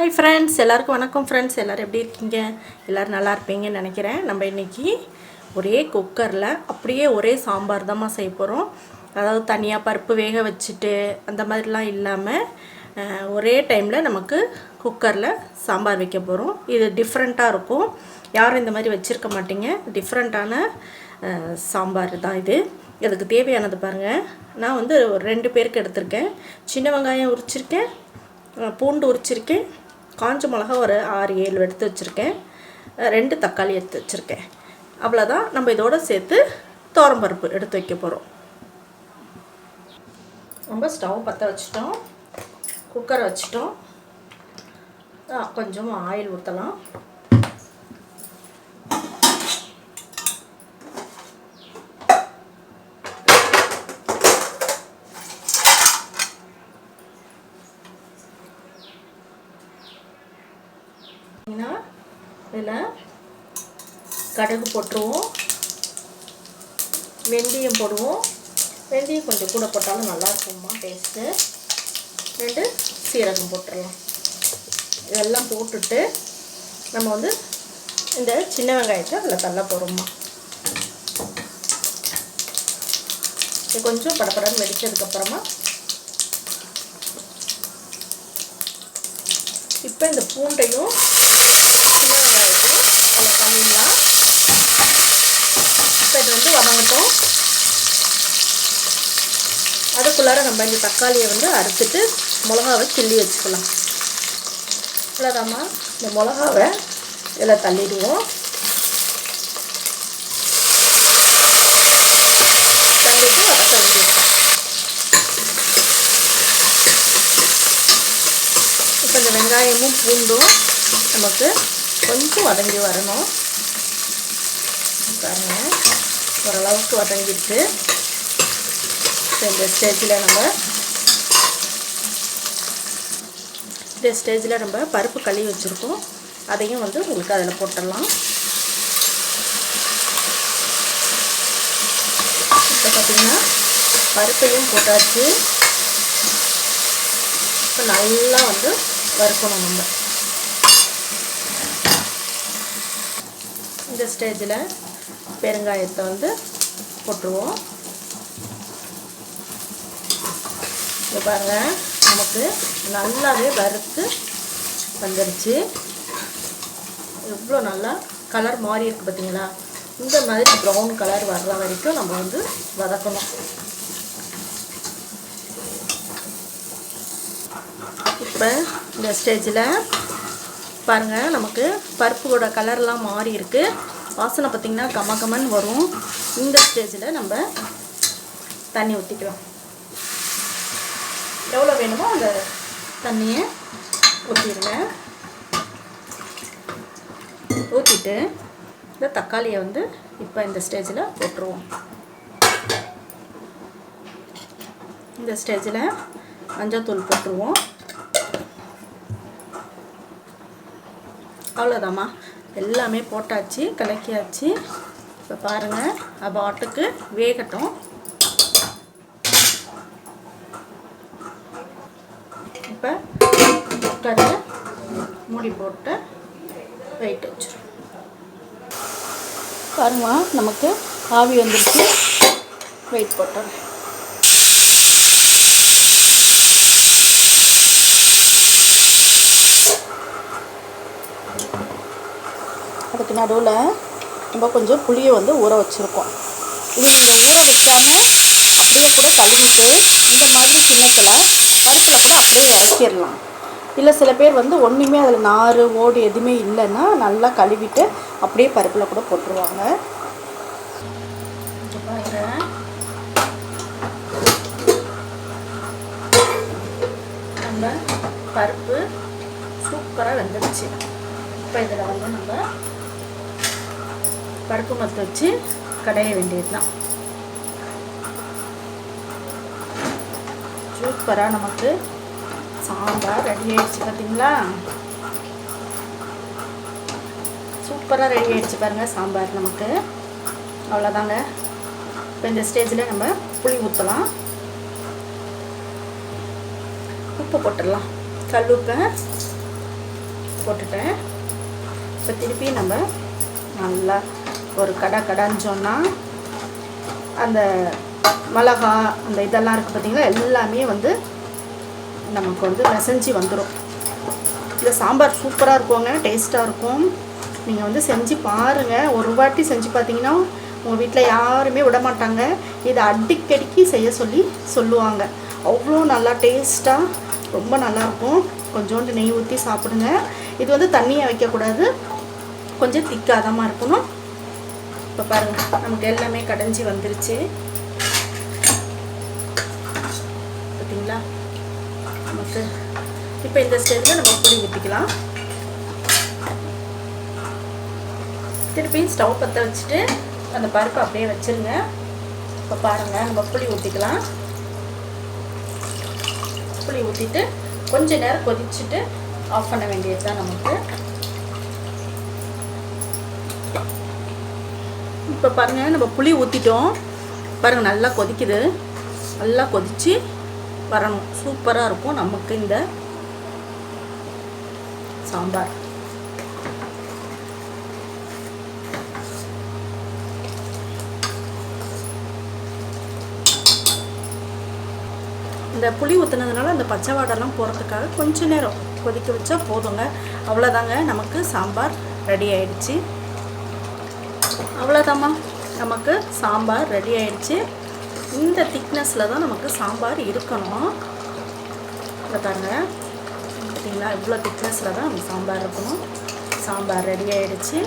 Hi friends, எல்லாருக்கும் வணக்கம் friends. எல்லோரும் எப்படி இருக்கீங்க? எல்லோரும் நல்லா இருப்பீங்கன்னு நினைக்கிறேன். நம்ம இன்றைக்கி ஒரே குக்கரில் அப்படியே ஒரே சாம்பார் தான் செய்ய போகிறோம். அதாவது தனியாக பருப்பு வேக வச்சுட்டு அந்த மாதிரிலாம் இல்லாமல் ஒரே டைமில் நமக்கு குக்கரில் சாம்பார் வைக்க போகிறோம். இது டிஃப்ரெண்ட்டாக இருக்கும். யாரும் இந்த மாதிரி வச்சுருக்க மாட்டீங்க. டிஃப்ரெண்ட்டான சாம்பார் தான் இது. இதுக்கு தேவையானது பாருங்கள். நான் ஒரு 2 பேருக்கு எடுத்திருக்கேன். சின்ன வெங்காயம் உரிச்சிருக்கேன், பூண்டு உரிச்சிருக்கேன், காஞ்ச மிளகா ஒரு 6-7 எடுத்து வச்சுருக்கேன், 2 தக்காளி எடுத்து வச்சுருக்கேன். அவ்வளோதான். நம்ம இதோடு சேர்த்து துவரம்பருப்பு எடுத்து வைக்க போகிறோம். நம்ம ஸ்டவ் பற்ற வச்சிட்டோம், குக்கரை வச்சிட்டோம். கொஞ்சம் ஆயில் ஊற்றலாம். இதில் கடுகு போட்டுருவோம், வெந்தயம் போடுவோம். வெந்தயம் கொஞ்சம் கூட போட்டாலும் நல்லா இருக்கும்மா டேஸ்ட்டு. 2 சீரகம் போட்டுடலாம். இதெல்லாம் போட்டுட்டு நம்ம இந்த சின்ன வெங்காயத்தை அதில் தள்ள போகிறோம்மா. இது கொஞ்சம் படப்படன்னு வெடித்ததுக்கப்புறமா இப்போ இந்த பூண்டையும் சின்ன வெங்காயத்தையும் அதில் தள்ளிடலாம். இப்போ இது வதங்கட்டும். அதுக்குள்ளார நம்ம இந்த தக்காளியை அறுத்துட்டு மிளகாவை கிள்ளி வச்சுக்கலாம். இவ்வளோதாம்மா. இந்த மிளகாவை இதில் தள்ளிடுவோம். தள்ளிட்டு வதக்க வேண்டியதுதான். இப்போ இந்த வெங்காயமும் பூண்டும் நமக்கு கொஞ்சம் வதங்கி வரணும். பாருங்க, ஓரளவுக்கு வதங்கிட்டு இந்த ஸ்டேஜில் நம்ம பருப்பு கழுவி வச்சுருக்கோம். அதையும் உங்களுக்கு அதில் போட்டுடலாம். இப்போ பார்த்திங்கன்னா பருப்பையும் போட்டாச்சு. இப்போ நல்லா வறுக்கணும். நம்ம இந்த ஸ்டேஜில் பெருங்காயத்தை போட்டுருவோம். இது பாருங்கள், நமக்கு நல்லாவே வறுத்து வந்துடுச்சு. எவ்வளோ நல்லா கலர் மாறி இருக்குது பார்த்தீங்களா? இந்த மாதிரி ப்ரௌன் கலர் வர்ற வரைக்கும் நம்ம வதக்கணும். இப்போ இந்த ஸ்டேஜில் பாருங்கள், நமக்கு பருப்போட கலர்லாம் மாறி இருக்குது. வாசனை பார்த்திங்கன்னா கமகமன்னு வரும். இந்த ஸ்டேஜில் நம்ம தண்ணி ஊற்றிக்கலாம். எவ்வளோ வேணுமோ அந்த தண்ணியை ஊற்றிடுங்க. ஊற்றிட்டு இந்த தக்காளியை இப்போ இந்த ஸ்டேஜில் போட்டுருவோம். இந்த ஸ்டேஜில் மஞ்சள்தூள் போட்டுருவோம். அவ்வளோதாம்மா, எல்லாமே போட்டாச்சு, கலக்கியாச்சு. இப்போ பாருங்கள், பாட்டுக்கு வேகட்டும். இப்போ குக்கரை மூடி போட்டு வெயிட் வச்சிடும். பாருங்கம்மா, நமக்கு ஆவி வந்துருச்சு. வெயிட் போட்டோம். அதுக்கு நடுவில் நம்ம கொஞ்சம் புளியை ஊற வச்சுருக்கோம். இது நீங்கள் ஊற வைக்காமல் அப்படியே கூட கழுவிட்டு இந்த மாதிரி கிண்ணத்தில் பருப்பில் கூட அப்படியே இறக்கிடலாம். இல்லை சில பேர் ஒன்றுமே அதில் நார் ஓடு எதுவுமே இல்லைன்னா நல்லா கழுவிட்டு அப்படியே பருப்பில் கூட போட்டுருவாங்க. நம்ம பருப்பு சூப்பராக வெந்துடுச்சு. இப்போ இதில் நம்ம பருப்பு மத்து வச்சு கடைய வேண்டியது தான். சூப்பராக நமக்கு சாம்பார் ரெடி ஆகிடுச்சு. பார்த்தீங்களா? சூப்பராக ரெடி ஆகிடுச்சு பாருங்கள் சாம்பார் நமக்கு. அவ்வளோதாங்க. இப்போ இந்த ஸ்டேஜில் நம்ம புளி ஊற்றலாம். உப்பு போட்டுடலாம். கல் உப்பை போட்டுட்டேன். இப்போ திருப்பி நம்ம நல்லா ஒரு கடான்னு சொன்னால் அந்த மிளகா அந்த இதெல்லாம் இருக்குது பார்த்திங்களா, எல்லாமே வந்து நமக்கு வந்து மசஞ்சி வந்துடும். இந்த சாம்பார் சூப்பராக இருக்குங்க, டேஸ்ட்டாக இருக்கும். நீங்கள் வந்து செஞ்சு பாருங்கள். ஒரு வாட்டி செஞ்சு பார்த்தீங்கன்னா உங்கள் வீட்டில் யாருமே விட மாட்டாங்க. இதை அடிக்கடிக்கு செய்ய சொல்லுவாங்க. அவ்வளோ நல்லா டேஸ்ட்டாக ரொம்ப நல்லாயிருக்கும். கொஞ்சோண்டு நெய் ஊற்றி சாப்பிடுங்க. இது வந்து தண்ணியை வைக்கக்கூடாது, கொஞ்சம் திக்காதமாக இருக்கணும். இப்போ பாருங்கள், நமக்கு எல்லாமே கடைஞ்சி வந்துருச்சு பார்த்தீங்களா. நமக்கு இப்போ இந்த ஸ்டேஜில் நம்ம புளி ஊற்றிக்கலாம். திருப்பியும் ஸ்டவ் பற்ற வச்சுட்டு அந்த பருப்பை அப்படியே வச்சுருங்க. இப்போ பாருங்கள், நம்ம புளி ஊற்றிக்கலாம். புளி ஊற்றிட்டு கொஞ்ச நேரம் கொதிச்சுட்டு ஆஃப் பண்ண வேண்டியது தான் நமக்கு. இப்போ பாருங்கள், நம்ம புளி ஊற்றிட்டோம். பாருங்கள், நல்லா கொதிக்குது. நல்லா கொதித்து வரணும். சூப்பராக இருக்கும் நமக்கு இந்த சாம்பார். இந்த புளி ஊற்றுனதுனால அந்த பச்சை வாடெல்லாம் போகிறதுக்காக கொஞ்ச நேரம் கொதிக்க வச்சா போதுங்க. அவ்வளோதாங்க, நமக்கு சாம்பார் ரெடி ஆயிடுச்சு. அவ்வளோதாம்மா, நமக்கு சாம்பார் ரெடி ஆயிடுச்சு. இந்த திக்னஸில் தான் நமக்கு சாம்பார் இருக்கணும். இதை பாருங்கள், பார்த்தீங்களா, இவ்வளோ திக்னஸில் தான் நமக்கு சாம்பார் இருக்கணும். சாம்பார் ரெடி ஆயிடுச்சு.